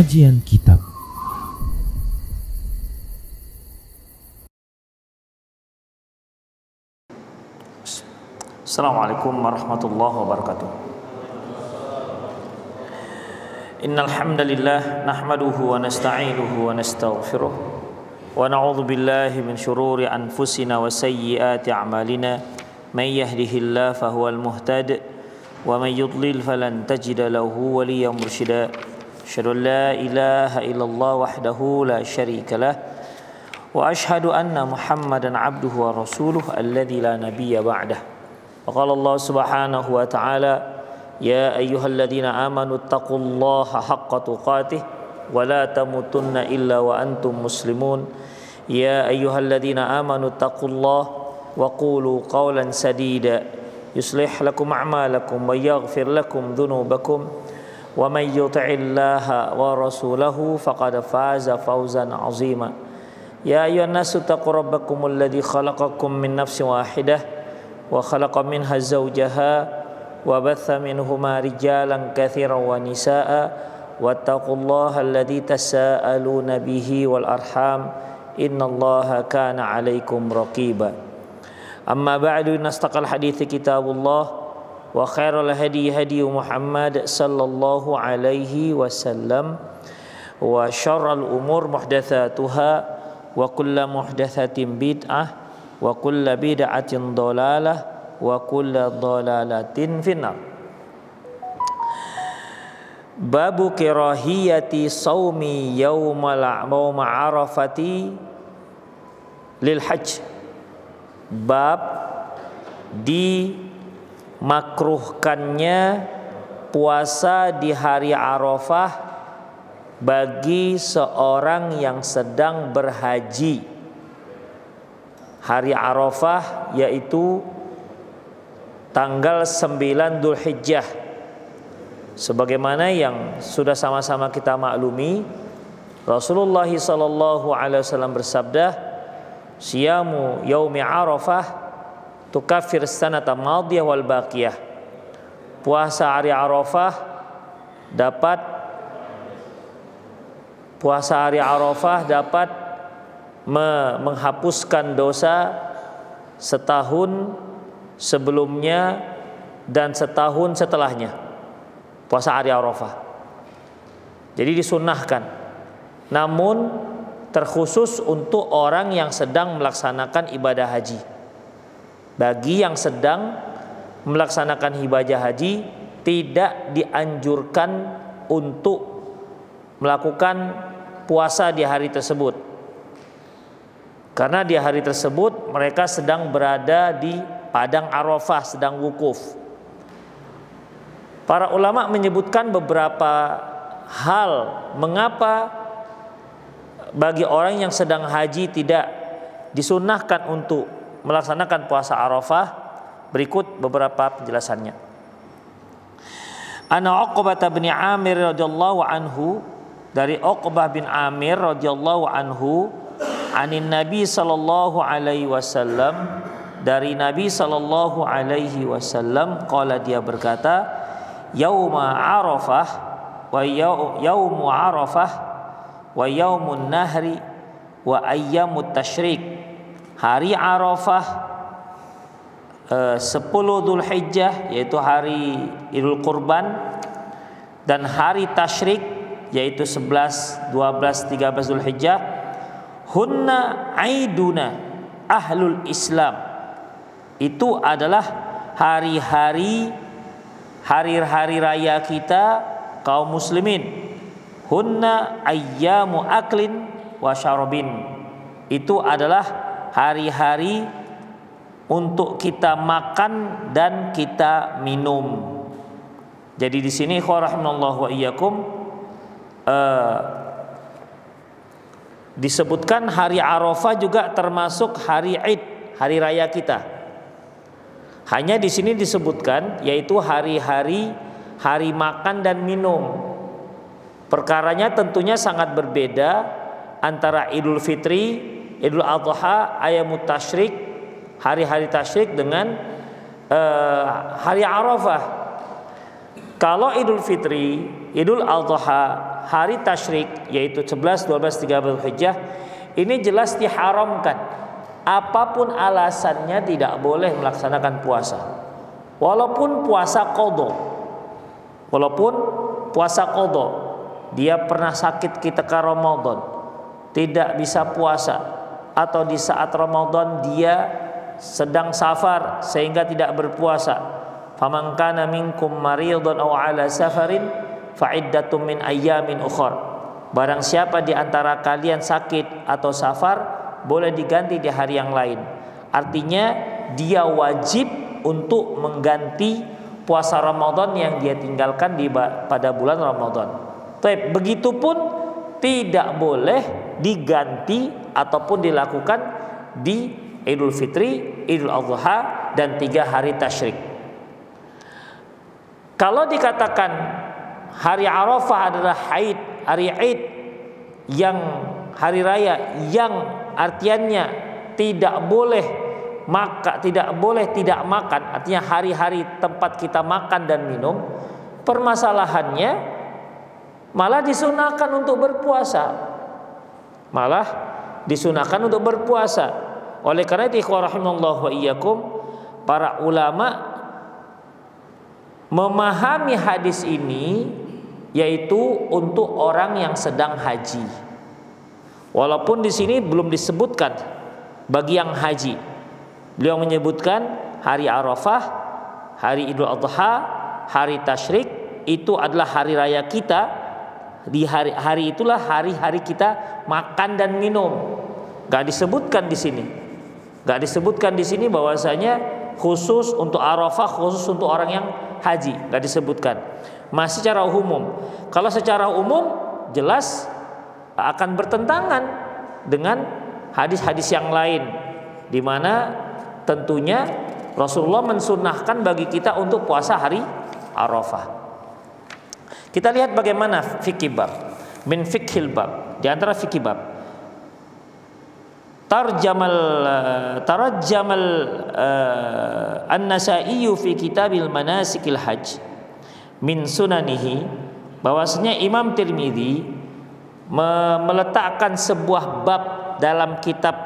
Kajian Kitab. Assalamualaikum warahmatullahi wabarakatuh. Innal hamdalillah nahmaduhu wa nasta'inuhu wa nastaghfiruh wa na'udzu billahi min shururi anfusina wa sayyiati a'malina may yahdihillahu fahuwal muhtadi wa may yudlil falan tajida lahu waliyyan mursyida. Asyhadu an la ilaha illallah wahdahu la syarika lah wa asyhadu anna Muhammadan abduhu wa rasuluhu alladzi la nabiyya ba'dah. Qala Allah Subhanahu wa ta'ala, ya ayyuhalladzina amanu taqullaha haqqa tuqatih wa la tamutunna illa wa antum muslimun. Ya ayyuhalladzina amanu taqullaha wa qulu qawlan sadida yuslih lakum a'malakum wa yaghfir lakum dhunubakum wa may yuti'illaha wa rasulahu faqad faza fawzan 'azima. Ya ayyuhan nasu taqu rabbakumul ladzi khalaqakum min nafsin wahidah wa khalaqa minha zawjaha wa batha minhuma rijalan katsiran wa nisaa wattaqullaha alladzi tasaaluna bihi wal arham innallaha kana 'alaikum raqiba. Amma ba'du, nastaqal hadithi kitabullah wa khairul hadi hadi Muhammad sallallahu alaihi wasallam wa syarrul umur muhdatsatuha wa kullu muhdatsatin bid'ah wa kullu bid'atin dhalalah wa kullu dhalalatin finnar. Babu kirahiyati saumi yaumal arafati lil hajj. Bab dimakruhkannya puasa di hari Arafah bagi seorang yang sedang berhaji. Hari Arafah yaitu tanggal 9 Dzulhijjah. Sebagaimana yang sudah sama-sama kita maklumi, Rasulullah sallallahu alaihi wasallam bersabda, siyamu yaumi Arafah tukaffir sanata madiyah wal baqiyah. Puasa hari Arafah dapat menghapuskan dosa setahun sebelumnya dan setahun setelahnya. Puasa hari Arafah jadi disunnahkan, namun terkhusus untuk orang yang sedang melaksanakan ibadah haji. Bagi yang sedang melaksanakan ibadah haji tidak dianjurkan untuk melakukan puasa di hari tersebut, karena di hari tersebut mereka sedang berada di padang Arafah, sedang wukuf. Para ulama menyebutkan beberapa hal mengapa bagi orang yang sedang haji tidak disunnahkan untuk melaksanakan puasa Arafah. Berikut beberapa penjelasannya. Ana Uqbah bin Amir radhiyallahu anhu, dari Uqbah bin Amir radhiyallahu anhu, anin Nabi sallallahu alaihi wasallam, dari Nabi sallallahu alaihi wasallam, qala, dia berkata, yauma Arafah wa yaumu Arafah wa yaumun nahri wa ayyamut tasyrik. Hari Arafah 10 Dzulhijjah yaitu hari Idul Kurban, dan hari tasyrik yaitu 11, 12, 13 Dzulhijjah, hunna aiduna ahlul Islam. Itu adalah hari-hari raya kita kaum muslimin. Hunna ayyamu aklin wa syarabin. Itu adalah hari-hari untuk kita makan dan kita minum. Jadi di sini rahimallahu wa iyyakum disebutkan hari Arafah juga termasuk hari Id, hari raya kita. Hanya di sini disebutkan yaitu hari makan dan minum. Perkaranya tentunya sangat berbeda antara Idul Fitri, Idul Adha, Ayyamut Tasyrik, hari-hari tasyrik dengan hari Arafah. Kalau Idul Fitri, Idul Adha, hari tasyrik yaitu 11, 12, 13 Dzulhijjah ini jelas diharamkan. Apapun alasannya tidak boleh melaksanakan puasa. Walaupun puasa qadha. Walaupun puasa qadha. Dia pernah sakit ketika Ramadan, tidak bisa puasa, atau di saat Ramadan dia sedang safar sehingga tidak berpuasa. Faman kana minkum maridun aw ala safarin fa iddatum min ayyamin ukhra. Barang siapa di antara kalian sakit atau safar, boleh diganti di hari yang lain. Artinya dia wajib untuk mengganti puasa Ramadan yang dia tinggalkan pada bulan Ramadan. Begitupun tidak boleh diganti ataupun dilakukan di Idul Fitri, Idul Adha dan 3 hari tasyrik. Kalau dikatakan hari Arafah adalah hari Id yang hari raya yang artiannya tidak boleh tidak makan, artinya hari-hari tempat kita makan dan minum, permasalahannya malah disunahkan untuk berpuasa. Malah disunahkan untuk berpuasa. Oleh karena itu ikhwah rahimallahu wa iyyakum, para ulama memahami hadis ini yaitu untuk orang yang sedang haji. Walaupun di sini belum disebutkan bagi yang haji. Beliau menyebutkan hari Arafah, hari Idul Adha, hari tasyrik itu adalah hari raya kita. Di hari itulah hari-hari kita makan dan minum. Gak disebutkan di sini. Gak disebutkan di sini bahwasanya khusus untuk Arafah, khusus untuk orang yang haji. Gak disebutkan. Masih secara umum. Kalau secara umum jelas akan bertentangan dengan hadis-hadis yang lain, di mana tentunya Rasulullah mensunnahkan bagi kita untuk puasa hari Arafah. Kita lihat bagaimana fikih bab, min fikhil bab, di antara fikih bab. Tarajjamal An-Nasa'i fi Kitabil Manasikil Hajj min sunanihi, bahwasanya Imam Tirmidzi meletakkan sebuah bab dalam kitab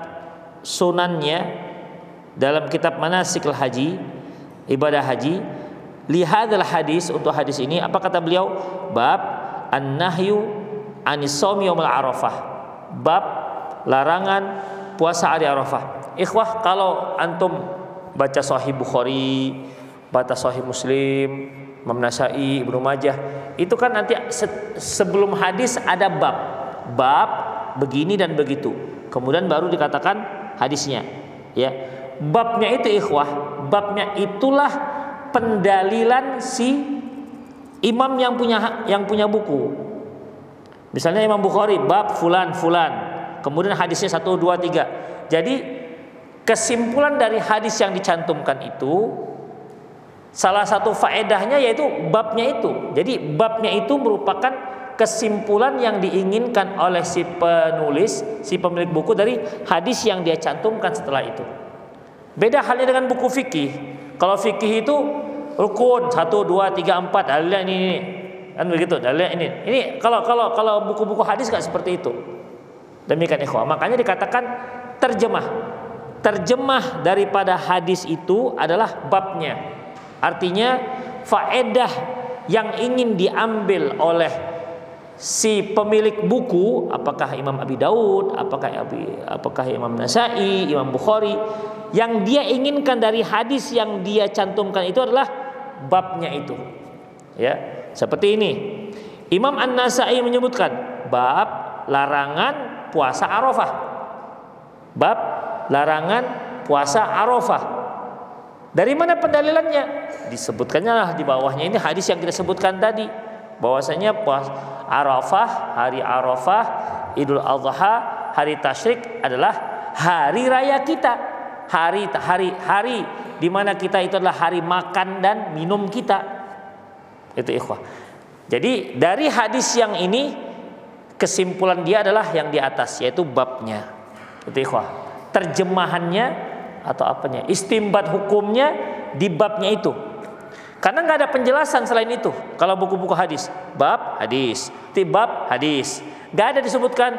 sunannya, dalam kitab Manasikil Haji, ibadah haji. Lihadzal hadis, untuk hadis ini apa kata beliau? Bab an-nahyu anis shaumi yaumil arafah, bab larangan puasa hari Arafah. Ikhwah, kalau antum baca Sahih Bukhari, baca Sahih Muslim, Imam Nasa'i, Ibnu Majah, itu kan nanti sebelum hadis ada bab begini dan begitu, kemudian baru dikatakan hadisnya, ya. Babnya itu ikhwah, babnya itulah pendalilan si imam yang punya buku. Misalnya Imam Bukhari bab fulan, kemudian hadisnya 1, 2, 3. Jadi kesimpulan dari hadis yang dicantumkan itu, salah satu faedahnya yaitu babnya itu. Jadi babnya itu merupakan kesimpulan yang diinginkan oleh si penulis, si pemilik buku dari hadis yang dia cantumkan setelah itu. Beda halnya dengan buku fikih. Kalau fikih itu rukun 1, 2, 3, 4, dalilnya ini. Kan begitu, dalilnya ini. Ini kalau buku-buku hadis enggak seperti itu. Demikian ikhwah. Makanya dikatakan terjemah daripada hadis itu adalah babnya. Artinya faedah yang ingin diambil oleh si pemilik buku, apakah Imam Abi Daud, apakah Imam Nasa'i, Imam Bukhari, yang dia inginkan dari hadis yang dia cantumkan itu adalah babnya itu. Ya, seperti ini. Imam An-Nasa'i menyebutkan bab larangan puasa Arafah. Bab larangan puasa Arafah. Dari mana pendalilannya? Disebutkannya lah di bawahnya ini hadis yang kita sebutkan tadi, bahwasanya puasa Arafah, hari Arafah, Idul Adha, hari tasyrik adalah hari raya kita. Hari di mana kita itu adalah hari makan dan minum kita. Itu ikhwah. Jadi dari hadis yang ini kesimpulan dia adalah yang di atas, yaitu babnya. Itu ikhwah. Terjemahannya atau apanya? Istimbat hukumnya di babnya itu. Karena nggak ada penjelasan selain itu. Kalau buku-buku hadis, bab hadis, tibab hadis, nggak ada disebutkan.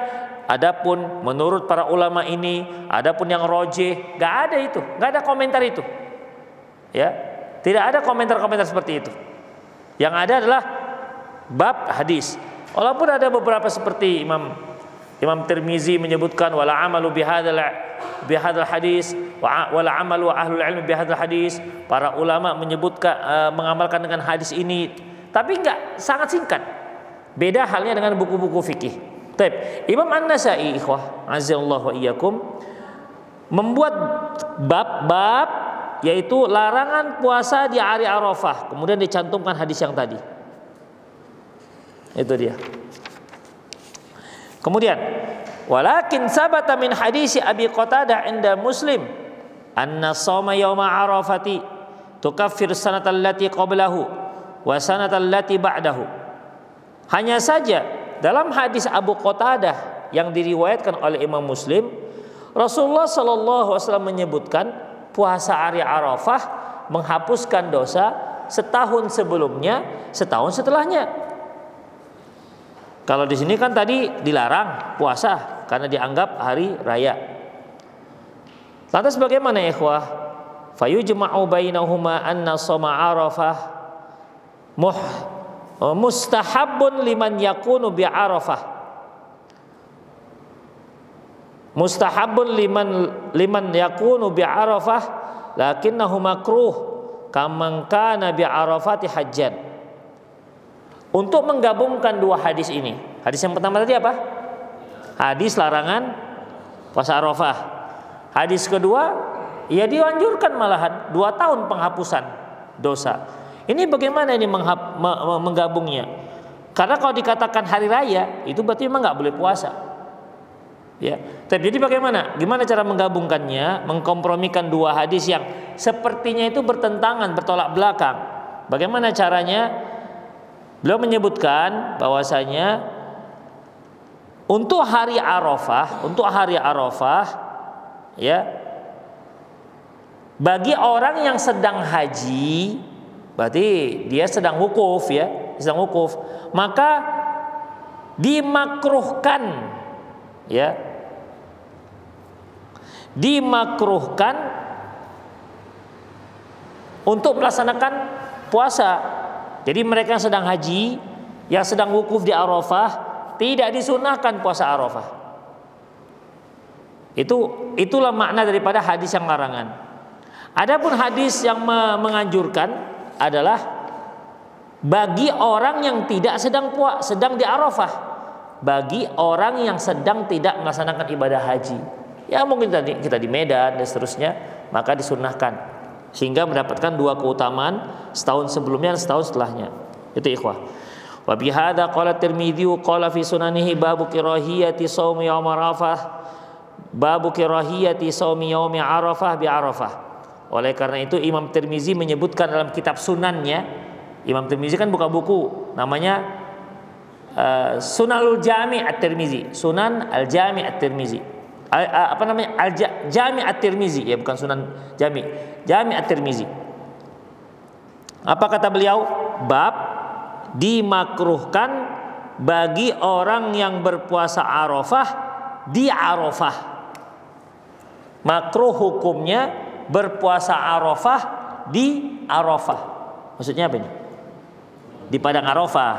Adapun menurut para ulama ini, adapun yang rojih, nggak ada itu, nggak ada komentar itu. Ya, tidak ada komentar-komentar seperti itu. Yang ada adalah bab hadis. Walaupun ada beberapa seperti Imam Tirmizi menyebutkan wala amalu bihadzal hadis wala amalu ahlul ilmi bihadzal hadis. Para ulama menyebutkan mengamalkan dengan hadis ini, tapi enggak, sangat singkat. Beda halnya dengan buku-buku fikih. Baik, Imam An-Nasa'i ikhwah azallahu wa iyyakum membuat bab-bab yaitu larangan puasa di hari Arafah, kemudian dicantumkan hadis yang tadi. Itu dia. Kemudian walakin sabata min hadisi Abi Qatadah inda Muslim anna shauma yauma Arafati tukaffir sanata allati qablahu wa sanata allati ba'dahu. Hanya saja dalam hadis Abu Qatadah yang diriwayatkan oleh Imam Muslim, Rasulullah sallallahu alaihi wasallam menyebutkan puasa hari Arafah menghapuskan dosa setahun sebelumnya, setahun setelahnya. Kalau di sini kan tadi dilarang puasa karena dianggap hari raya. Lantas bagaimana ya ikhwah? Fayujma'u bainahuma anna shauma Arafah mustahabun liman yakunu bi Arafah. Mustahabun liman yakunu bi Arafah lakinnahu makruh kaman kana bi Arafati hajjan. Untuk menggabungkan dua hadis ini. Hadis yang pertama tadi apa? Hadis larangan puasa Arafah. Hadis kedua, ya dianjurkan malahan 2 tahun penghapusan dosa. Ini bagaimana ini menggabungnya? Karena kalau dikatakan hari raya itu berarti memang nggak boleh puasa. Ya, jadi bagaimana? Gimana cara menggabungkannya? Mengkompromikan dua hadis yang sepertinya itu bertentangan, bertolak belakang. Bagaimana caranya? Beliau menyebutkan bahwasanya untuk hari Arafah, ya, bagi orang yang sedang haji, berarti dia sedang wukuf, ya, sedang wukuf, maka dimakruhkan, ya, dimakruhkan untuk melaksanakan puasa. Jadi mereka yang sedang haji, yang sedang wukuf di Arafah, tidak disunahkan puasa Arafah. Itulah makna daripada hadis yang larangan. Adapun hadis yang menganjurkan adalah bagi orang yang tidak sedang di Arafah, bagi orang yang sedang tidak melaksanakan ibadah haji. Ya mungkin kita di Medan dan seterusnya, maka disunahkan sehingga mendapatkan 2 keutamaan, setahun sebelumnya dan setahun setelahnya. Itu ikhwah. Wa bihadza qala Tirmidzi qala fi sunanihi babu kirahiyati shaumi yaum Arafah, babu kirahiyati shaumi yaum Arafah bi Arafah. Oleh karena itu Imam Tirmizi menyebutkan dalam kitab sunannya. Imam Tirmizi kan buka buku namanya Sunanul Jami' At-Tirmizi, Sunan Al-Jami' At-Tirmizi. Apa namanya? Al-Jami' At-Tirmizi, ya bukan Sunan Jami', Jami' At-Tirmizi. Apa kata beliau? Bab dimakruhkan bagi orang yang berpuasa Arafah di Arafah. Makruh hukumnya berpuasa Arafah di Arafah. Maksudnya apa ini? Di padang Arafah.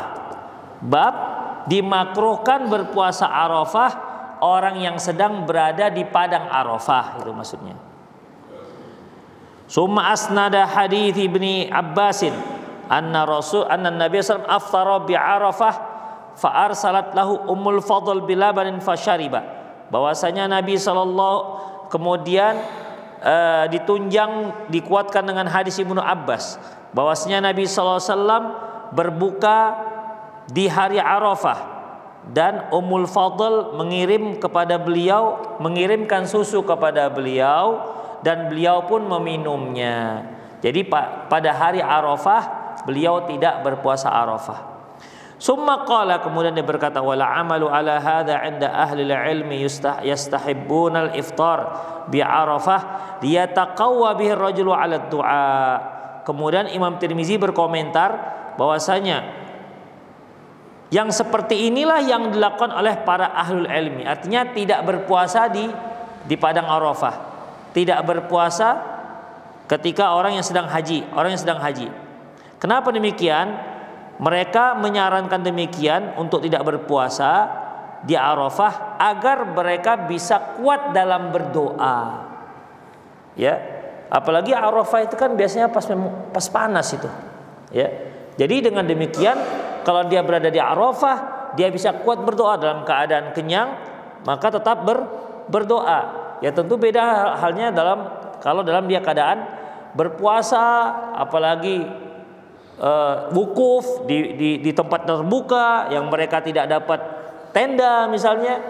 Bab dimakruhkan berpuasa Arafah orang yang sedang berada di padang Arafah, itu maksudnya. Summa asnada hadits Ibni Abbasin anna Nabi sallallahu alaihi wasallam aftara bi Arafah fa arsalat lahu Ummul Fadl bilabanin fashariba. Bahwasanya Nabi sallallahu kemudian ditunjang, dikuatkan dengan hadis Ibnu Abbas bahwasanya Nabi sallallahu alaihi wasallam berbuka di hari Arafah dan Ummul Fadl mengirimkan susu kepada beliau dan beliau pun meminumnya. Jadi pada hari Arafah beliau tidak berpuasa Arafah. Summa qala, kemudian dia berkata wala amalu ala hadza 'inda ahli al-ilmi yastahibbuna al-iftar bi Arafah liyataqawwa bihi ar-rajulu 'ala ad-du'a. kemudian Imam Tirmizi berkomentar bahwasanya yang seperti inilah yang dilakukan oleh para ahlul ilmi. Artinya tidak berpuasa di padang Arafah, tidak berpuasa ketika orang yang sedang haji. Kenapa demikian? Mereka menyarankan demikian untuk tidak berpuasa di Arafah agar mereka bisa kuat dalam berdoa. Ya, apalagi Arafah itu kan biasanya pas panas itu. Ya, jadi dengan demikian kalau dia berada di Arafah, dia bisa kuat berdoa dalam keadaan kenyang, maka tetap berdoa. Ya tentu beda halnya kalau dalam dia keadaan berpuasa, apalagi wukuf di tempat terbuka yang mereka tidak dapat tenda misalnya.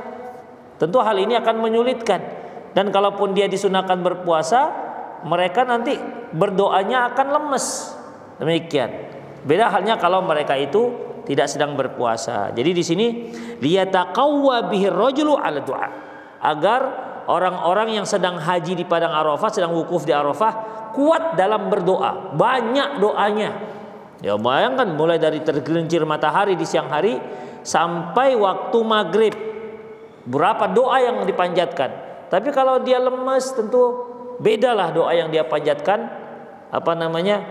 Tentu hal ini akan menyulitkan. Dan kalaupun dia disunahkan berpuasa, mereka nanti berdoanya akan lemes. Demikian. Beda halnya kalau mereka itu tidak sedang berpuasa. Jadi di sini liyataqawwa bihi rajulu 'ala du'a. Agar orang-orang yang sedang haji di padang Arafah, sedang wukuf di Arafah, kuat dalam berdoa, banyak doanya. Ya bayangkan mulai dari tergelincir matahari di siang hari sampai waktu maghrib, berapa doa yang dipanjatkan. Tapi kalau dia lemes tentu bedalah doa yang dia panjatkan,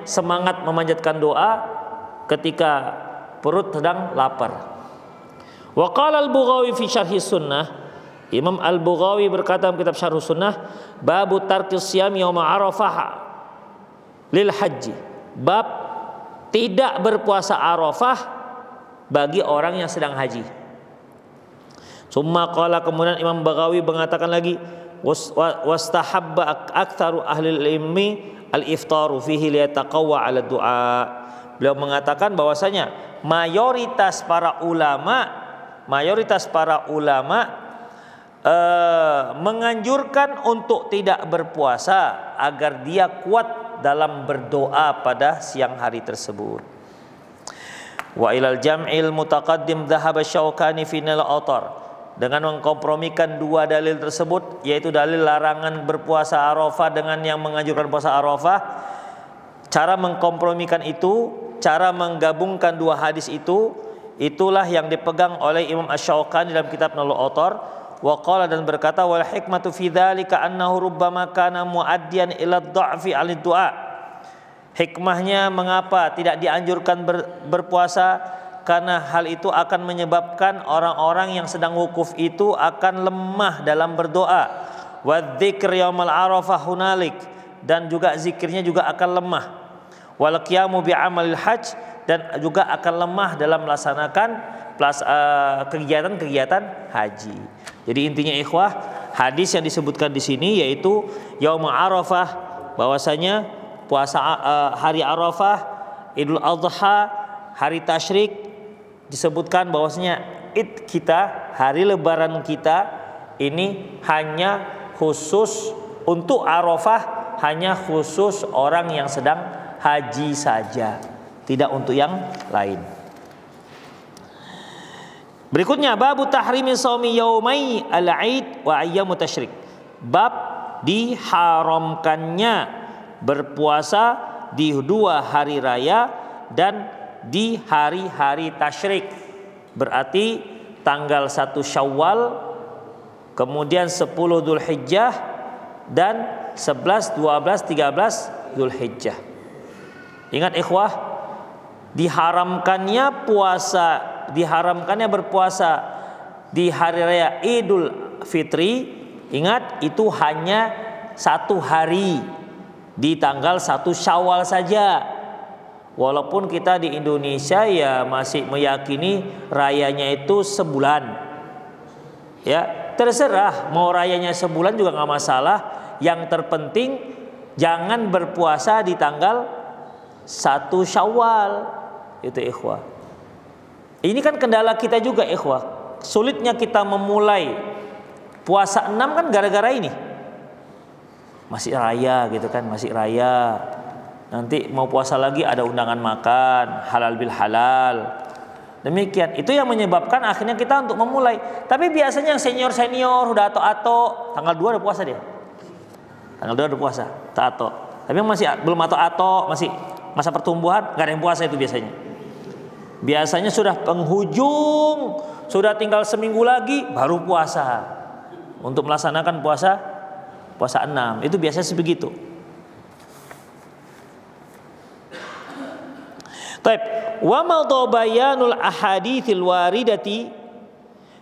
semangat memanjatkan doa ketika perut sedang lapar. Wa qala al-Bughawi fi Syarh Sunnah, Imam Al-Bughawi berkata dalam kitab Syarh Sunnah, babu tarkis siyam yaum Arafah lil haji. Bab tidak berpuasa Arafah bagi orang yang sedang haji. Summa qala, kemudian Imam Bughawi mengatakan lagi, wastahabba aktsaru ahli ilmi al-iftaru fihi liyataqawwa 'ala du'a. Beliau mengatakan bahwasanya mayoritas para ulama menganjurkan untuk tidak berpuasa agar dia kuat dalam berdoa pada siang hari tersebut. Wa ilal jam'il mutaqaddim dhahaba Syaukani fi Nail Autar. Dengan mengkompromikan dua dalil tersebut, yaitu dalil larangan berpuasa Arafah dengan yang menganjurkan puasa Arafah, cara mengkompromikan itu, cara menggabungkan dua hadis itu, itulah yang dipegang oleh Imam Asy-Syaukani dalam kitab Nail Autar. Wa qala, dan berkata, wal hikmatu fi dzalika annahu rubbama kana muaddiyan ila dha'fi 'ala du'a. Hikmahnya mengapa tidak dianjurkan berpuasa, karena hal itu akan menyebabkan orang-orang yang sedang wukuf itu akan lemah dalam berdoa. Wa dzikr yaumal arafah hunalik, dan juga zikirnya juga akan lemah. Wal qiyamu bi amalil hajj, dan juga akan lemah dalam melaksanakan kegiatan-kegiatan haji. Jadi intinya ikhwah, hadis yang disebutkan di sini yaitu yaum Arafah, bahwasanya puasa hari Arafah, Idul Adha, hari tasyrik, disebutkan bahwasanya Id kita, hari lebaran kita ini hanya khusus untuk Arafah, hanya khusus orang yang sedang haji saja, tidak untuk yang lain. Berikutnya babu tahrimi shaumi yaumai al-Aid wa ayyamut tasyrik. Bab diharamkannya berpuasa di dua hari raya dan di hari-hari tasyrik. Berarti tanggal 1 Syawal, kemudian 10 Dzulhijjah, dan 11, 12, 13 Dzulhijjah. Ingat ikhwah, diharamkannya berpuasa di hari raya Idul Fitri. Ingat, itu hanya satu hari di tanggal 1 Syawal saja. Walaupun kita di Indonesia ya masih meyakini rayanya itu sebulan. Ya, terserah mau rayanya sebulan juga nggak masalah. Yang terpenting jangan berpuasa di tanggal 1 Syawal. Itu ikhwah. Ini kan kendala kita juga ikhwah. Sulitnya kita memulai puasa 6 kan gara-gara ini. Masih raya gitu kan, masih raya. Nanti mau puasa lagi ada undangan makan, halal bil halal. Demikian, itu yang menyebabkan akhirnya kita untuk memulai. Tapi biasanya yang senior-senior udah ato-ato, tanggal 2 udah puasa dia. Tanggal 2 udah puasa, ato. Tapi yang masih belum ato-ato, masih masa pertumbuhan, nggak ada yang puasa itu biasanya. Biasanya sudah penghujung, sudah tinggal seminggu lagi baru puasa. Untuk melaksanakan puasa 6 itu biasanya sebegitu. Baik, wa madhabayanul ahaditsil waridati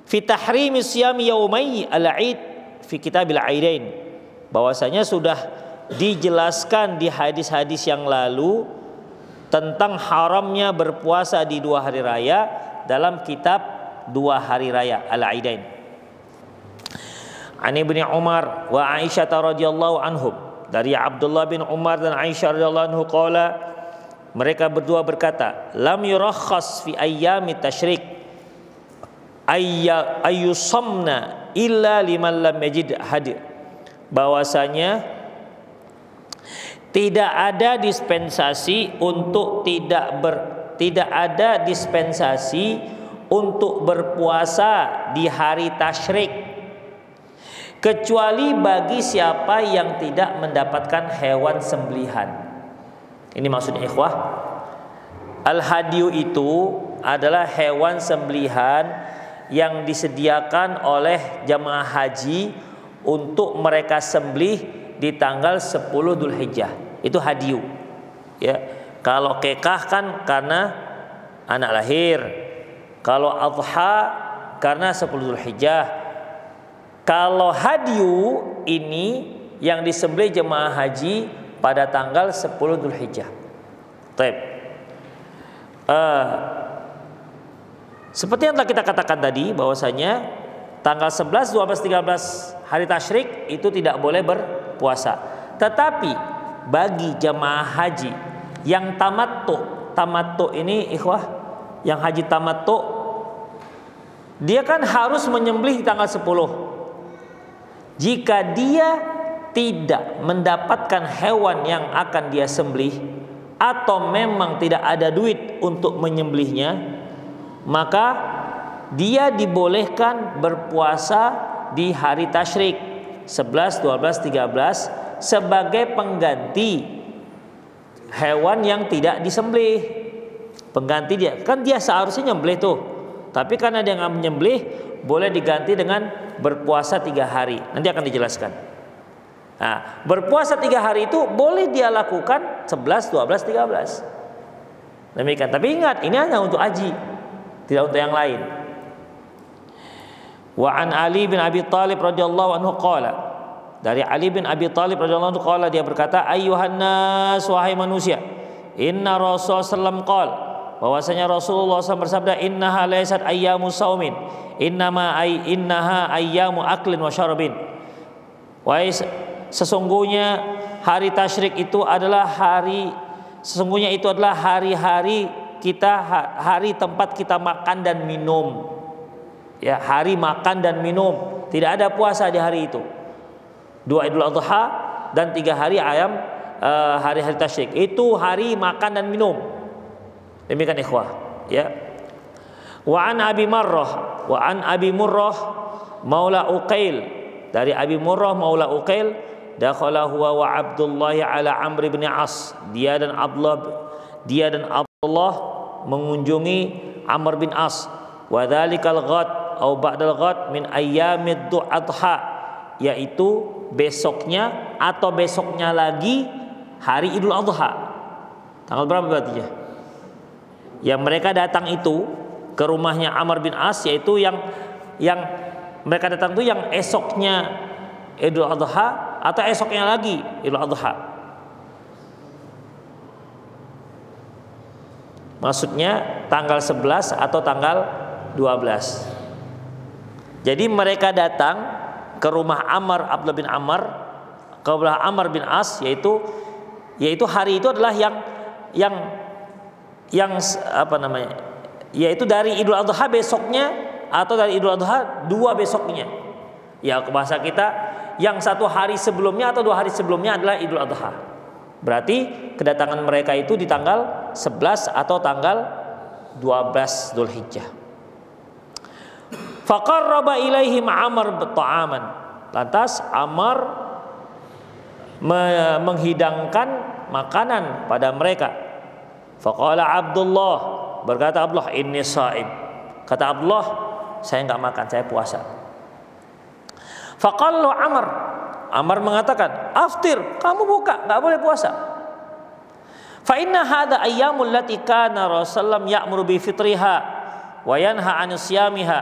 fi tahrimi siyami yaumai al-'id fi kitabil 'aidain. Bahwasanya sudah dijelaskan di hadis-hadis yang lalu tentang haramnya berpuasa di 2 hari raya dalam kitab 2 hari raya al-'aidain. An Ibnu Umar wa Aisyah radhiyallahu anhum, dari Abdullah bin Umar dan Aisyah radhiyallahu anhu qala, mereka berdua berkata, lam yurakhas fi ayyami tasyrik ayyusamna illa liman lam yajid hadi. Bahwasanya tidak ada dispensasi untuk tidak ada dispensasi untuk berpuasa di hari tasyrik kecuali bagi siapa yang tidak mendapatkan hewan sembelihan. Ini maksudnya ikhwah, al-hadiyu itu adalah hewan sembelihan yang disediakan oleh jamaah haji untuk mereka sembelih di tanggal 10 Dzulhijjah. Itu hadiyu. Ya. Kalau kekah kan karena anak lahir. Kalau adha karena 10 Dzulhijjah. Kalau hadiyu ini yang disembelih jemaah haji pada tanggal 10 Dzulhijjah. Baik. Seperti yang telah kita katakan tadi, bahwasanya tanggal 11, 12, 13 hari tasyrik itu tidak boleh berpuasa. Tetapi bagi jemaah haji yang tamattu ini ikhwah, yang haji tamattu, dia kan harus menyembelih di tanggal 10. Jika dia tidak mendapatkan hewan yang akan dia sembelih atau memang tidak ada duit untuk menyembelihnya, maka dia dibolehkan berpuasa di hari tasyrik 11, 12, 13 sebagai pengganti hewan yang tidak disembelih. Pengganti dia, kan dia seharusnya nyembelih tuh, tapi karena dia nggak menyembelih, boleh diganti dengan berpuasa 3 hari. Nanti akan dijelaskan. Nah, berpuasa 3 hari itu boleh dia lakukan 11, 12, 13. Demikian. Tapi ingat, ini hanya untuk haji, tidak untuk yang lain. Wa an Ali bin Abi Thalib radhiyallahu anhu qala, dari Ali bin Abi Thalib radhiyallahu anhu qala, dia berkata, ayyuhan nas, wahai manusia, inna Rasul sallam qala, bahwasanya Rasulullah SAW bersabda, innaha laysat ayyamu saumin, innaha ayyamu aklin wa syarabin. Wahai, sesungguhnya hari tasyrik itu adalah hari-hari kita, hari tempat kita makan dan minum. Ya, hari makan dan minum. Tidak ada puasa di hari itu. 2 Idul Adha dan 3 hari hari-hari tasyrik. Itu hari makan dan minum. Demikian ikhwah, ya. Wa an Abi Murrah maula Uqail, dari Abi Murrah maula Uqail, dakhala huwa wa Abdullah ala Amr bin As, dia dan Abdullah mengunjungi Amr bin As, wa dzalikal ghad au ba'dal ghad min ayyamid Adha, yaitu besoknya atau besoknya lagi hari Idul Adha. Tanggal berapa berarti ya? Yang mereka datang itu ke rumahnya Amr bin As, yaitu yang mereka datang itu yang esoknya Idul Adha atau esoknya lagi Idul Adha. Maksudnya tanggal 11 atau tanggal 12. Jadi mereka datang ke rumah Abdullah bin Amr, ke rumah Amr bin As, yaitu hari itu adalah yang apa namanya, yaitu dari Idul Adha besoknya atau dari Idul Adha 2 besoknya. Ya, bahasa kita yang 1 hari sebelumnya atau 2 hari sebelumnya adalah Idul Adha. Berarti kedatangan mereka itu di tanggal 11 atau tanggal 12 Dzulhijjah. Faqarraba ilaihim Amr ta'aman. Lantas Amr menghidangkan makanan pada mereka. Faqala Abdullah, berkata Abdullah, inni shaim. Kata Abdullah, saya enggak makan, saya puasa. Faqala Amr, Amr mengatakan, aftir, kamu buka, enggak boleh puasa. Fa inna hadha ayyamul lati kana Rasulullah ya'muru bi fitriha wa yanha 'an siyamiha.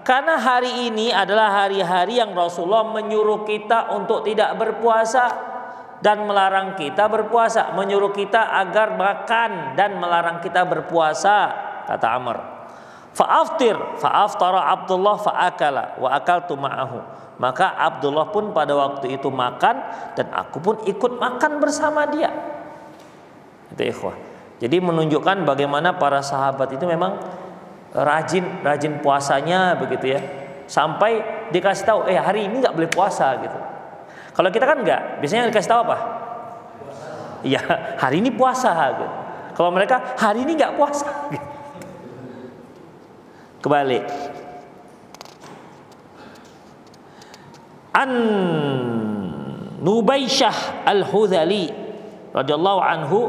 Karena hari ini adalah hari-hari yang Rasulullah menyuruh kita untuk tidak berpuasa dan melarang kita berpuasa, menyuruh kita agar makan dan melarang kita berpuasa, kata Amr. Fa'aftir, fa'aftara Abdullah fa'akala wa akaltu ma'ahu. Maka Abdullah pun pada waktu itu makan dan aku pun ikut makan bersama dia. Itu ikhwah. Jadi menunjukkan bagaimana para sahabat itu memang rajin puasanya begitu ya. Sampai dikasih tahu, hari ini nggak boleh puasa gitu. Kalau kita kan enggak, biasanya dikasih tahu apa? Iya, hari ini puasa gitu. Kalau mereka hari ini enggak puasa gitu. Kebalik. An Nubaisyah Al-Hudhali radhiyallahu anhu,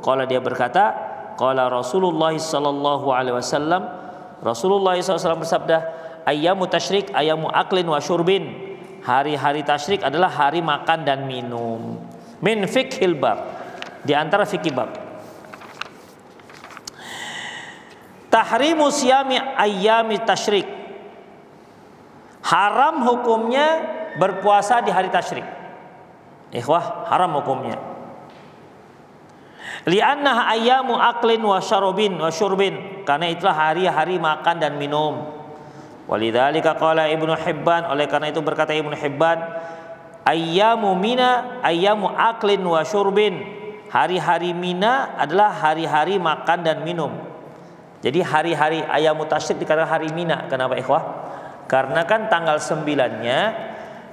qala dia berkata, qala Rasulullah sallallahu alaihi wasallam, Rasulullah SAW bersabda, ayyamu tasyrik ayyamu aklin wa syurbin. Hari-hari tasyrik adalah hari makan dan minum. Min fiqhil bab, di antara fikih bab. Tahrimu siyami ayyami tasyrik, haram hukumnya berpuasa di hari tasyrik. Ikhwah, haram hukumnya. Li'annaha ayyamu aklin wa syurbin, karena itulah hari-hari makan dan minum. Walidzalika qala Ibnu Hibban, oleh karena itu berkata Ibnu Hibban, ayyamu mina ayyamu aklin wa syurbin. Hari-hari Mina adalah hari-hari makan dan minum. Jadi hari-hari ayyamu tasyrik dikatakan hari Mina. Kenapa ikhwah? Karena kan tanggal 9-nya,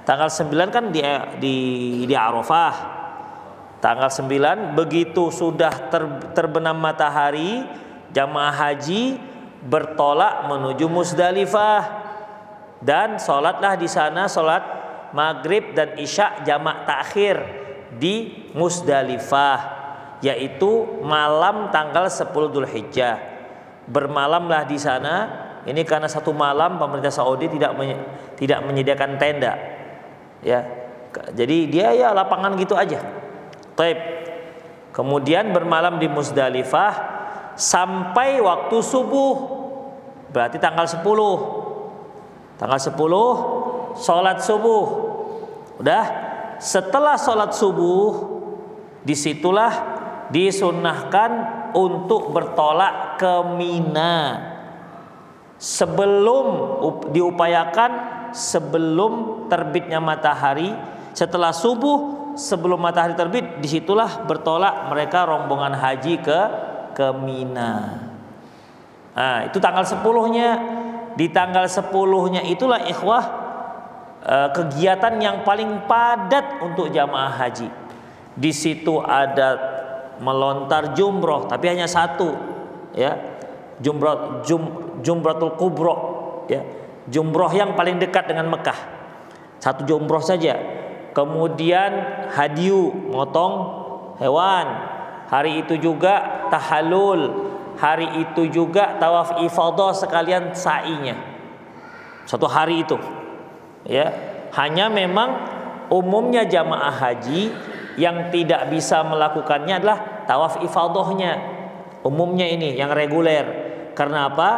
tanggal 9 kan di Arafah. Tanggal 9 begitu sudah terbenam matahari, jamaah haji bertolak menuju Musdalifah dan sholatlah di sana sholat maghrib dan isya jamak takhir di Musdalifah, yaitu malam tanggal 10 Dzulhijjah. Bermalamlah di sana. Ini karena satu malam pemerintah Saudi tidak menyediakan tenda, ya. Jadi dia ya lapangan gitu aja. Taib. Kemudian bermalam di Musdalifah sampai waktu subuh, berarti tanggal 10. Tanggal 10 sholat subuh. Udah, setelah sholat subuh, disitulah disunnahkan untuk bertolak ke Mina. Sebelum diupayakan sebelum terbitnya matahari, setelah subuh, sebelum matahari terbit, disitulah bertolak mereka rombongan haji ke Mina. Nah, itu tanggal 10-nya. Di tanggal 10-nya itulah ikhwah kegiatan yang paling padat untuk jamaah haji. Di situ ada melontar jumroh, tapi hanya satu, ya. Jumratul kubro, ya. Jumroh yang paling dekat dengan Mekah. Satu jumroh saja. Kemudian hadiyu, motong hewan. Hari itu juga tahallul, hari itu juga tawaf ifadah sekalian sa'inya. Satu hari itu, ya. Hanya memang umumnya jamaah haji yang tidak bisa melakukannya adalah tawaf ifadahnya. Umumnya ini yang reguler. Karena apa?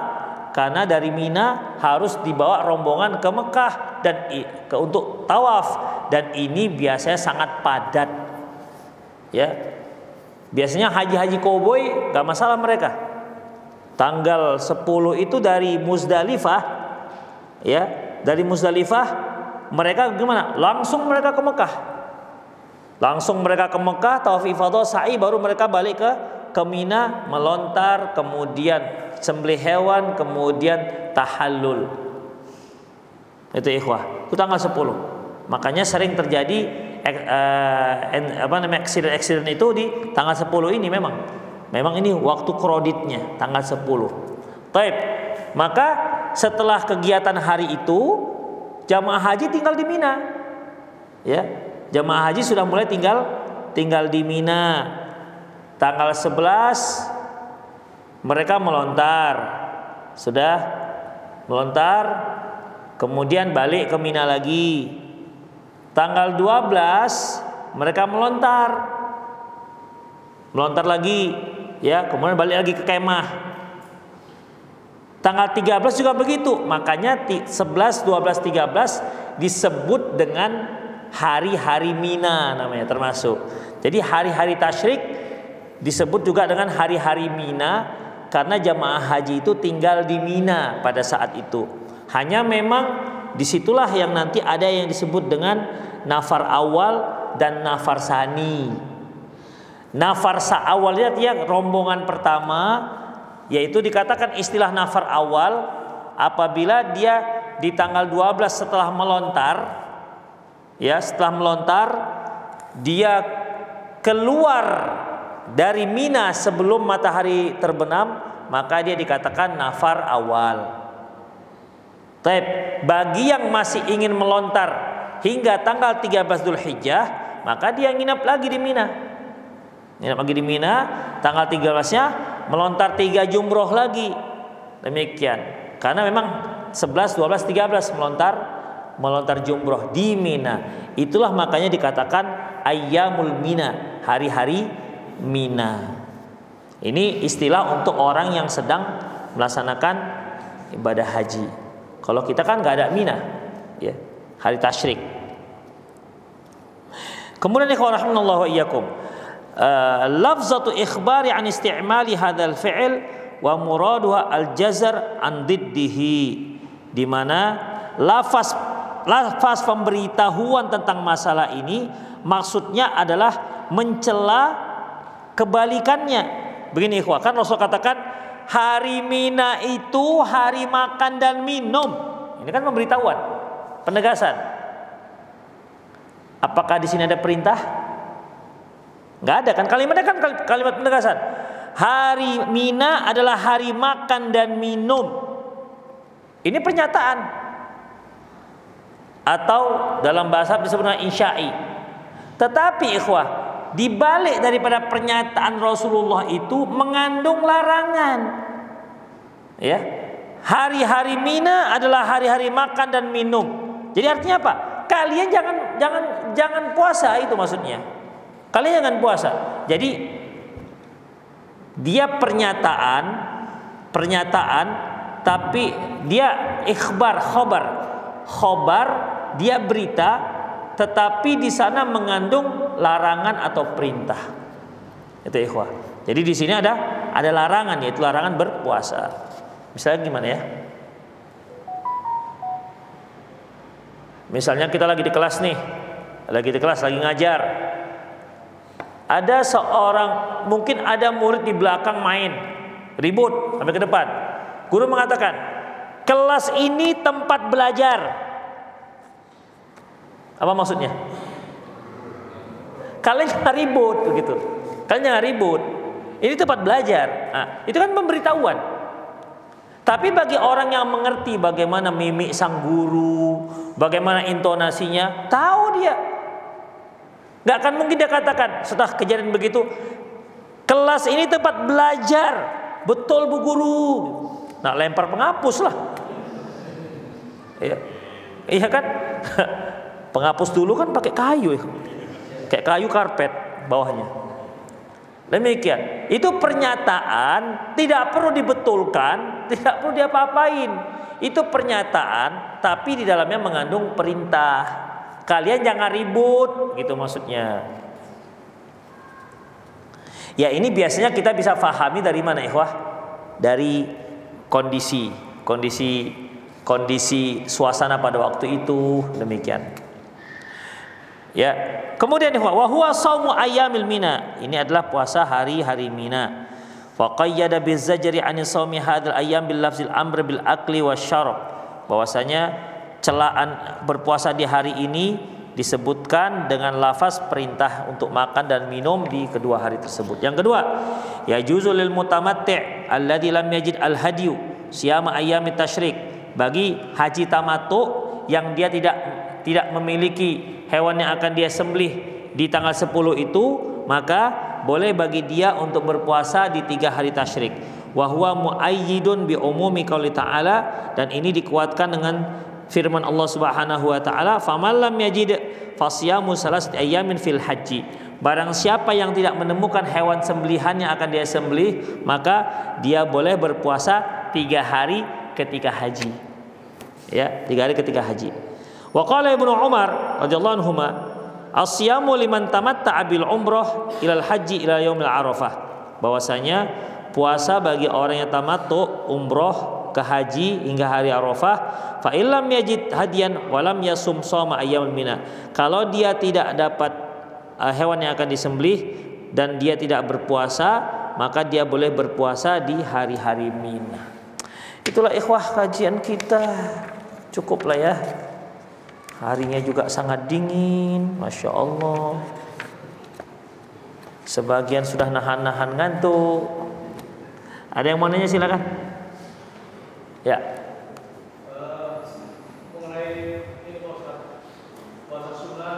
Karena dari Mina harus dibawa rombongan ke Mekah dan untuk tawaf, dan ini biasanya sangat padat, ya. Biasanya haji-haji koboi gak masalah mereka. Tanggal 10 itu dari Musdalifah, ya, dari Musdalifah mereka gimana? Langsung mereka ke Mekah. Langsung mereka ke Mekah, tawaf ifadah, sa'i, baru mereka balik ke Mina, melontar, kemudian sembelih hewan, kemudian tahallul. Itu ikhwah. Itu tanggal 10. Makanya sering terjadi aksiden itu di tanggal 10 ini. Memang ini waktu kreditnya tanggal 10. Taib. Maka setelah kegiatan hari itu jamaah haji tinggal di Mina, ya. Jamaah haji sudah mulai tinggal di Mina. Tanggal 11 mereka melontar. Sudah melontar, kemudian balik ke Mina lagi. Tanggal 12 mereka melontar lagi, ya, kemudian balik lagi ke kemah. Tanggal 13 juga begitu. Makanya 11, 12, 13 disebut dengan hari-hari Mina namanya termasuk. Jadi hari-hari tasyrik disebut juga dengan hari-hari Mina karena jamaah haji itu tinggal di Mina pada saat itu. Hanya memang disitulah yang nanti ada yang disebut dengan nafar awal dan nafar sani. Nafar awal dia rombongan pertama, yaitu dikatakan istilah nafar awal apabila dia di tanggal 12 setelah melontar, ya, setelah melontar dia keluar dari Mina sebelum matahari terbenam, maka dia dikatakan nafar awal. Taib, bagi yang masih ingin melontar hingga tanggal 13 Dzulhijjah, maka dia nginap lagi di Mina. Nginap lagi di Mina, tanggal 13-nya melontar 3 jumroh lagi. Demikian. Karena memang 11, 12, 13 melontar jumroh di Mina. Itulah makanya dikatakan ayyamul Mina, hari-hari Mina. Ini istilah untuk orang yang sedang melaksanakan ibadah haji. Kalau kita kan nggak ada Mina, ya, hari tasyrik. Kemudian ikhwan rahimanallahu wa iyyakum, lafzatu ikhbari an isti'mali hadzal fi'l wa muraduha al-jazr an diddihi, di mana lafaz pemberitahuan tentang masalah ini maksudnya adalah mencela kebalikannya. Begini ikhwah, kan Rasul katakan hari Mina itu hari makan dan minum. Ini kan pemberitahuan, penegasan. Apakah di sini ada perintah? Nggak ada kan, kalimatnya kan kalimat penegasan. Hari Mina adalah hari makan dan minum. Ini pernyataan, atau dalam bahasa disebut dengan insya'i. Tetapi ikhwah, dibalik daripada pernyataan Rasulullah itu mengandung larangan. Ya, hari-hari Mina adalah hari-hari makan dan minum. Jadi artinya apa? Kalian jangan puasa, itu maksudnya. Kalian jangan puasa. Jadi dia pernyataan, tapi dia ikhbar, khobar, dia berita, tetapi di sana mengandung larangan atau perintah. Itu ikhwah. Jadi di sini ada larangan, yaitu larangan berpuasa. Misalnya gimana ya? Misalnya kita lagi di kelas nih, lagi ngajar. Ada seorang, mungkin ada murid di belakang main, ribut sampai ke depan. Guru mengatakan, kelas ini tempat belajar. Apa maksudnya? Kalian jangan ribut begitu. Kalian jangan ribut. Ini tempat belajar. Nah, itu kan pemberitahuan. Tapi bagi orang yang mengerti bagaimana mimik sang guru, bagaimana intonasinya, tahu dia. Gak akan mungkin dia katakan setelah kejadian begitu, kelas ini tempat belajar. Betul Bu Guru. Nah, lempar penghapus lah. Iya kan? Penghapus dulu kan pakai kayu, kayak kayu karpet bawahnya. Demikian. Itu pernyataan, tidak perlu dibetulkan, tidak perlu diapa-apain. Itu pernyataan, tapi di dalamnya mengandung perintah. Kalian jangan ribut, gitu maksudnya. Ya, ini biasanya kita bisa pahami dari mana, ikhwah? Dari kondisi suasana pada waktu itu, demikian. Ya, kemudian wa huwa shaumu ayyamil Mina. Ini adalah puasa hari-hari Mina. Wa qayyada bizajri an shaumi hadzal ayyam bil lafzil amr bil akli wasyarab. Bahwasanya celaan berpuasa di hari ini disebutkan dengan lafaz perintah untuk makan dan minum di kedua hari tersebut. Yang kedua, ya juzul lil mutamatti' alladzi lam yajid al hadyu siyama ayyamit tasyrik. Bagi haji tamattu yang dia tidak memiliki hewan yang akan dia sembelih di tanggal 10 itu, maka boleh bagi dia untuk berpuasa di 3 hari tasyrik. wa huwa muayyidun bi umumi qouli ta'ala, dan ini dikuatkan dengan firman Allah Subhanahu wa taala, faman lam yajid fasyamu salasati ayyamin fil haji. Barang siapa yang tidak menemukan hewan sembelihan yang akan dia sembelih, maka dia boleh berpuasa 3 hari ketika haji. Ya, 3 hari ketika haji. Wa qala Ibnu Umar radhiyallahu anhuma, as-siyamu liman tamatta'a bil umrah ilal haji ila yaumil arafah. Bahwasanya puasa bagi orang yang tamattu umroh ke haji hingga hari Arafah, fa illam yajid hadiyan walam yasum shoma ayyamil mina. Kalau dia tidak dapat hewan yang akan disembelih dan dia tidak berpuasa, maka dia boleh berpuasa di hari-hari Mina. Itulah ikhwah kajian kita. Cukuplah ya. Harinya juga sangat dingin, Masya Allah. Sebagian sudah nahan-nahan ngantuk. Ada yang mau nanya silakan. Ya. Mengenai ini Pak Ustaz, puasa sunnah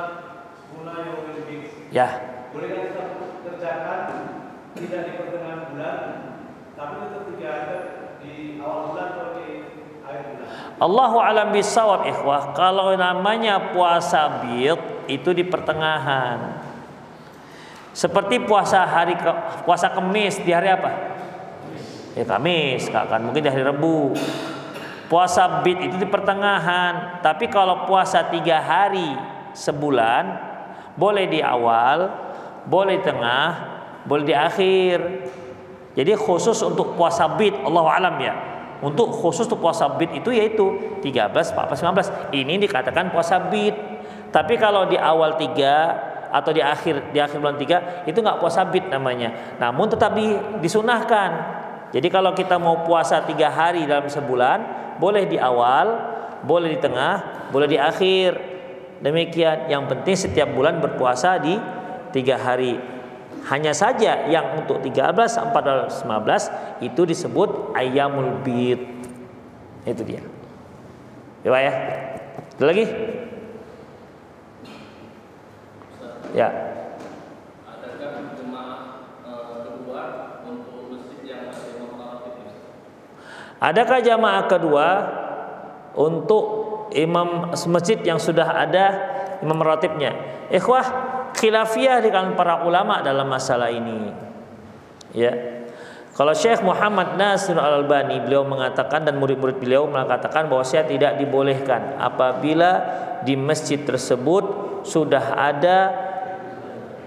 mulai yaumil bid. Ya. Bolehkah kita kerjakan tidak di pertengahan bulan, tapi tetap 3 hari di awal bulan atau di akhir bulan? Allahu a'lam bishawab ikhwah. Kalau namanya puasa bid itu di pertengahan. Seperti puasa Kamis di hari apa? Ya Kamis, kan mungkin di hari Rebu. Puasa bid itu di pertengahan. Tapi kalau puasa 3 hari sebulan, boleh di awal, boleh di tengah, boleh di akhir. Jadi khusus untuk puasa bid, Allahu a'lam ya. Untuk khusus untuk puasa bid itu yaitu 13, 14, 15. Ini dikatakan puasa bid. Tapi kalau di awal 3 atau di akhir bulan 3 itu nggak puasa bid namanya. Namun tetap disunahkan. Jadi kalau kita mau puasa 3 hari dalam sebulan, boleh di awal, boleh di tengah, boleh di akhir. Demikian. Yang penting setiap bulan berpuasa di 3 hari. Hanya saja yang untuk 13, 14, 15 itu disebut ayyamul bid. Itu dia. Ya, ya. Ada lagi? Ya. Adakah jemaah kedua untuk masjid yang ada imam ratib? Adakah jamaah kedua untuk imam masjid yang sudah ada imam ratibnya? Ikhwah, khilafiyah di kalangan para ulama dalam masalah ini. Ya. Kalau Syekh Muhammad Nasir Al-Albani, beliau mengatakan dan murid-murid beliau mengatakan bahwa saya tidak dibolehkan apabila di masjid tersebut sudah ada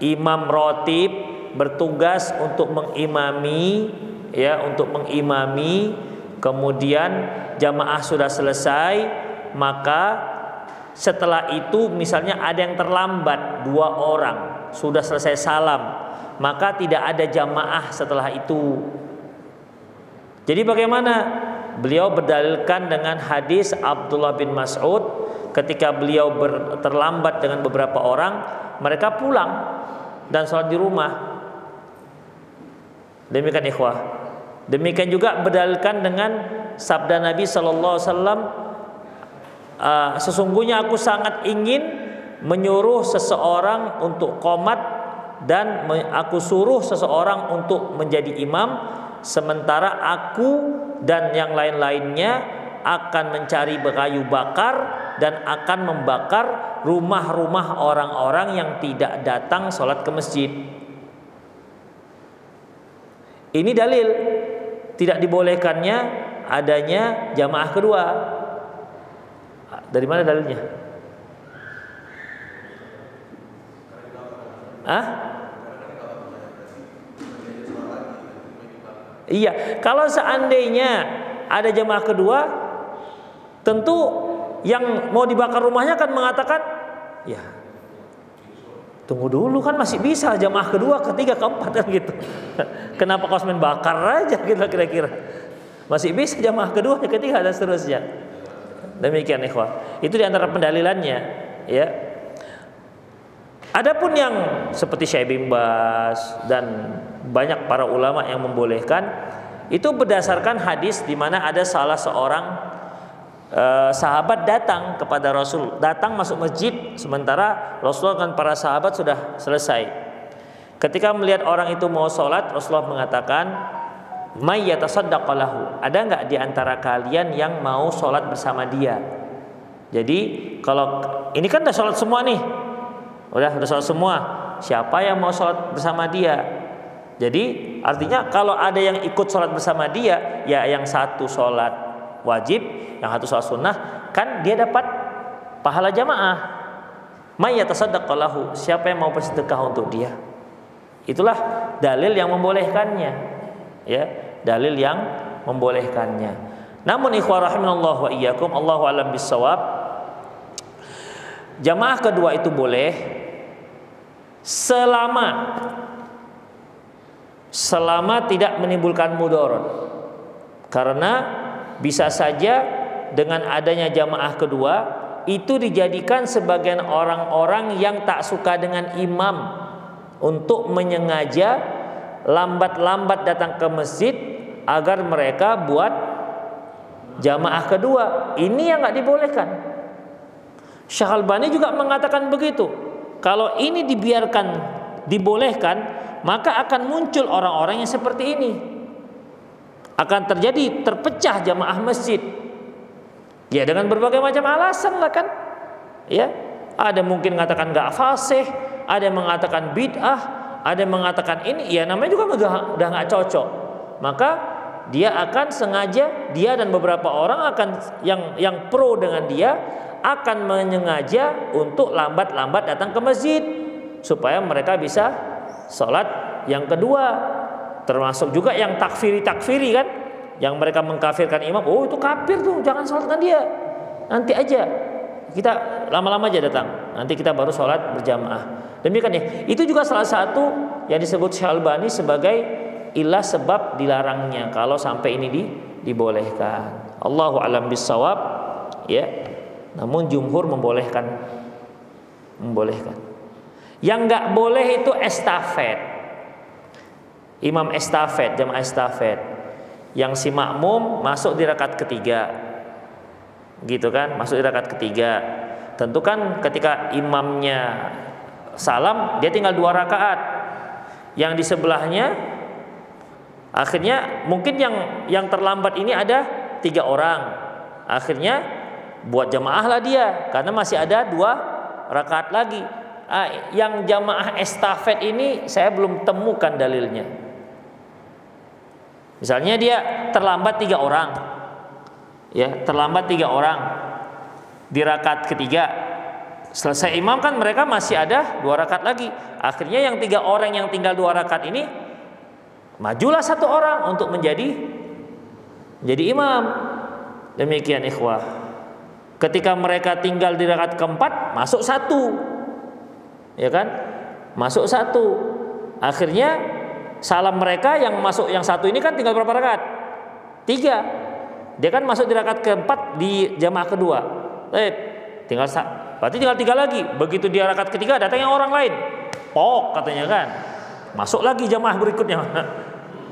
imam ratib bertugas untuk mengimami, ya, untuk mengimami, kemudian jamaah sudah selesai, maka setelah itu misalnya ada yang terlambat 2 orang, sudah selesai salam, maka tidak ada jamaah setelah itu. Jadi bagaimana? Beliau berdalilkan dengan hadis Abdullah bin Mas'ud, ketika beliau terlambat dengan beberapa orang, mereka pulang dan sholat di rumah. Demikian ikhwah. Demikian juga berdalilkan dengan sabda Nabi sallallahu alaihi wasallam, sesungguhnya aku sangat ingin menyuruh seseorang untuk qomat dan aku suruh seseorang untuk menjadi imam, sementara aku dan yang lain-lainnya akan mencari kayu bakar dan akan membakar rumah-rumah orang-orang yang tidak datang sholat ke masjid. Ini dalil tidak dibolehkannya adanya jamaah kedua. Dari mana dalilnya? Iya, kalau seandainya ada jamaah kedua, tentu yang mau dibakar rumahnya kan mengatakan, ya tunggu dulu, kan masih bisa jamaah kedua, ketiga, keempat kan gitu. Kenapa kau main bakar aja gitu kira-kira? Masih bisa jamaah kedua, ketiga dan seterusnya. Demikian ikhwah. Itu diantara pendalilannya, ya. Adapun yang seperti Syekh bin Baz dan banyak para ulama yang membolehkan, itu berdasarkan hadis di mana ada salah seorang sahabat datang kepada Rasul, datang masuk masjid sementara Rasulullah dan para sahabat sudah selesai. Ketika melihat orang itu mau sholat, Rasulullah mengatakan, may yatasaddaq lahu. Ada nggak di antara kalian yang mau sholat bersama dia? Jadi kalau ini kan udah sholat semua nih, udah sholat semua. Siapa yang mau sholat bersama dia? Jadi artinya kalau ada yang ikut sholat bersama dia, ya yang satu sholat wajib, yang satu sholat sunnah, kan dia dapat pahala jamaah. May yatasaddaq lahu. Siapa yang mau bersedekah untuk dia? Itulah dalil yang membolehkannya. Ya, dalil yang membolehkannya. Namun ikhwah rahimanallahu wa iyyakum, Allahu a'lam bissawab, jamaah kedua itu boleh selama tidak menimbulkan mudarat. Karena bisa saja dengan adanya jamaah kedua itu dijadikan sebagian orang-orang yang tak suka dengan imam untuk menyengaja lambat-lambat datang ke masjid agar mereka buat jamaah kedua. Ini yang nggak dibolehkan. Syekh Albani juga mengatakan begitu. Kalau ini dibolehkan, maka akan muncul orang-orang yang seperti ini. Akan terjadi terpecah jamaah masjid. Ya dengan berbagai macam alasan lah kan. Ya, ada mungkin mengatakan nggak fasih, ada yang mengatakan bid'ah, ada yang mengatakan ini, ya namanya juga udah nggak cocok. Maka dia akan sengaja, dia dan beberapa orang akan yang pro dengan dia akan menyengaja untuk lambat-lambat datang ke masjid supaya mereka bisa sholat yang kedua. Termasuk juga yang takfiri kan, yang mereka mengkafirkan imam. Oh itu kafir tuh, jangan sholat dengan dia, nanti aja kita lama-lama aja datang, nanti kita baru sholat berjamaah. Demikian ya, itu juga salah satu yang disebut Syekh Albani sebagai ilah sebab dilarangnya kalau sampai ini dibolehkan. Allahu a'lam bissawab. Ya, namun jumhur membolehkan. Yang nggak boleh itu estafet. Imam estafet, jamaah estafet, yang si makmum masuk di rakaat ketiga, gitu kan? Masuk di rakaat ketiga. Tentu kan ketika imamnya salam, dia tinggal 2 rakaat. Yang di sebelahnya, akhirnya mungkin yang terlambat ini ada 3 orang. Akhirnya buat jamaah lah dia, karena masih ada 2 rakaat lagi. Yang jamaah estafet ini saya belum temukan dalilnya. Misalnya dia terlambat 3 orang, ya terlambat 3 orang di rakaat ketiga. Selesai imam kan mereka masih ada 2 rakaat lagi. Akhirnya yang 3 orang yang tinggal 2 rakaat ini majulah 1 orang untuk menjadi imam. Demikian ikhwah. Ketika mereka tinggal di rakaat keempat, masuk 1, ya kan? Masuk 1. Akhirnya salam mereka yang masuk yang 1 ini kan tinggal berapa rakaat? 3. Dia kan masuk di rakaat keempat di jamaah kedua. Berarti tinggal 3 lagi. Begitu dia rakaat ketiga datang yang orang lain. Pok katanya kan. Masuk lagi jamaah berikutnya.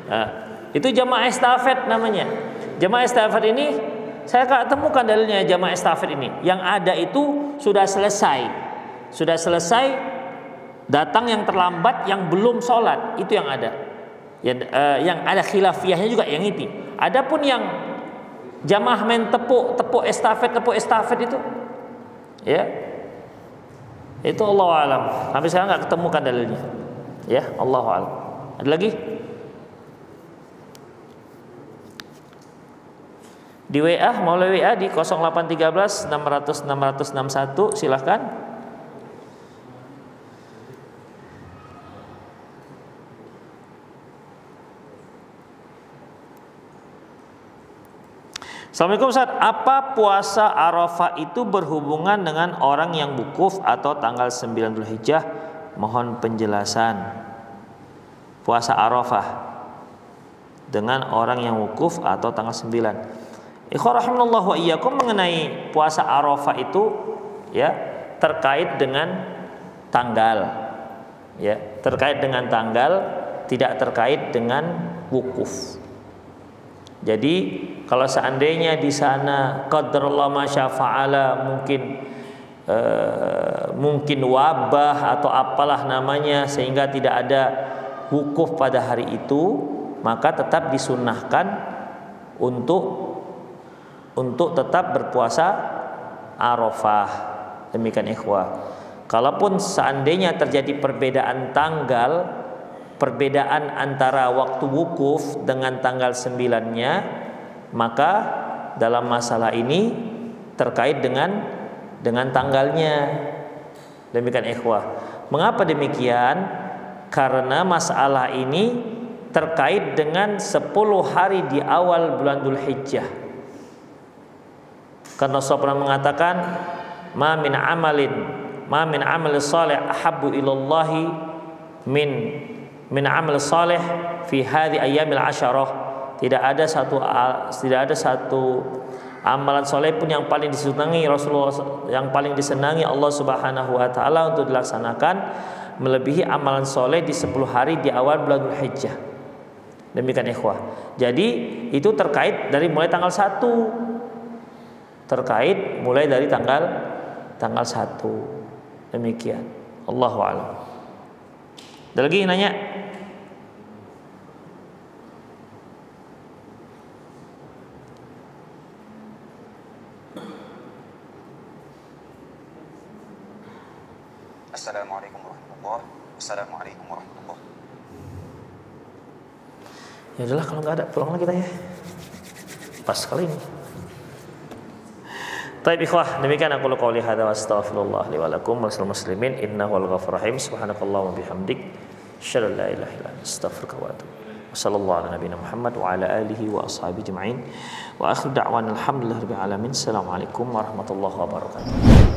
Nah, itu jamaah estafet namanya. Jamaah estafet ini saya nggak temukan dalilnya jamaah estafet ini. Yang ada itu sudah selesai datang yang terlambat, yang belum sholat, itu yang ada. Yang ada khilafiyahnya juga yang itu. Adapun yang jamaah main tepuk estafet itu, ya itu Allah alam. Sampai sekarang nggak ketemukan dalilnya. Ya Allah alam. Ada lagi? Di WA, melalui WA di 0813 600 661 silahkan. Assalamualaikum Ustaz, apa puasa Arafah itu berhubungan dengan orang yang wukuf atau tanggal 9 Dzulhijjah? Mohon penjelasan. Puasa Arafah dengan orang yang wukuf atau tanggal 9. Ikhwah rahimanallahu wa iyyakum, mengenai puasa Arafah itu ya terkait dengan tanggal. Ya, terkait dengan tanggal, tidak terkait dengan wukuf. Jadi kalau seandainya di sana qadarullah masyafa'ala mungkin wabah atau apalah namanya sehingga tidak ada wukuf pada hari itu, maka tetap disunnahkan untuk tetap berpuasa Arafah. Demikian ikhwah. Kalaupun seandainya terjadi perbedaan tanggal, perbedaan antara waktu wukuf dengan tanggal 9-nya, maka dalam masalah ini terkait dengan tanggalnya. Demikian ikhwah. Mengapa demikian? Karena masalah ini terkait dengan 10 hari di awal bulan Dzulhijjah. Karena Rasul pernah mengatakan, ma min amal salih ahabbu ilallahi min amal salih fi hadhi ayyamil asyarah. Tidak ada satu amalan soleh pun yang paling disenangi Rasulullah, yang paling disenangi Allah Subhanahu wa taala untuk dilaksanakan melebihi amalan soleh di 10 hari di awal bulan Dzulhijjah. Demikian ikhwah. Jadi itu terkait dari mulai tanggal 1. Terkait mulai dari tanggal 1. Demikian. Allahu a'lam. Ada lagi yang nanya? Assalamualaikum warahmatullahi wabarakatuh. Ya udahlah, kalau nggak ada pulanglah kita ya. Pas kali ini. Baik ikhwah, demikian aku qouli hadza wa astaghfirullah li wa lakum wa lisal muslimin innahu wal ghafurur rahim. Subhanakallahumma bihamdik asyhadu an la ilaha illa anta astaghfiruka wa atubu ilaik. Wassallallahu ala nabiyyina Muhammad wa ala alihi wa ashabihi ajma'in. Wa akhiru da'wana alhamdulillahi rabbil alamin. Assalamualaikum warahmatullahi wabarakatuh.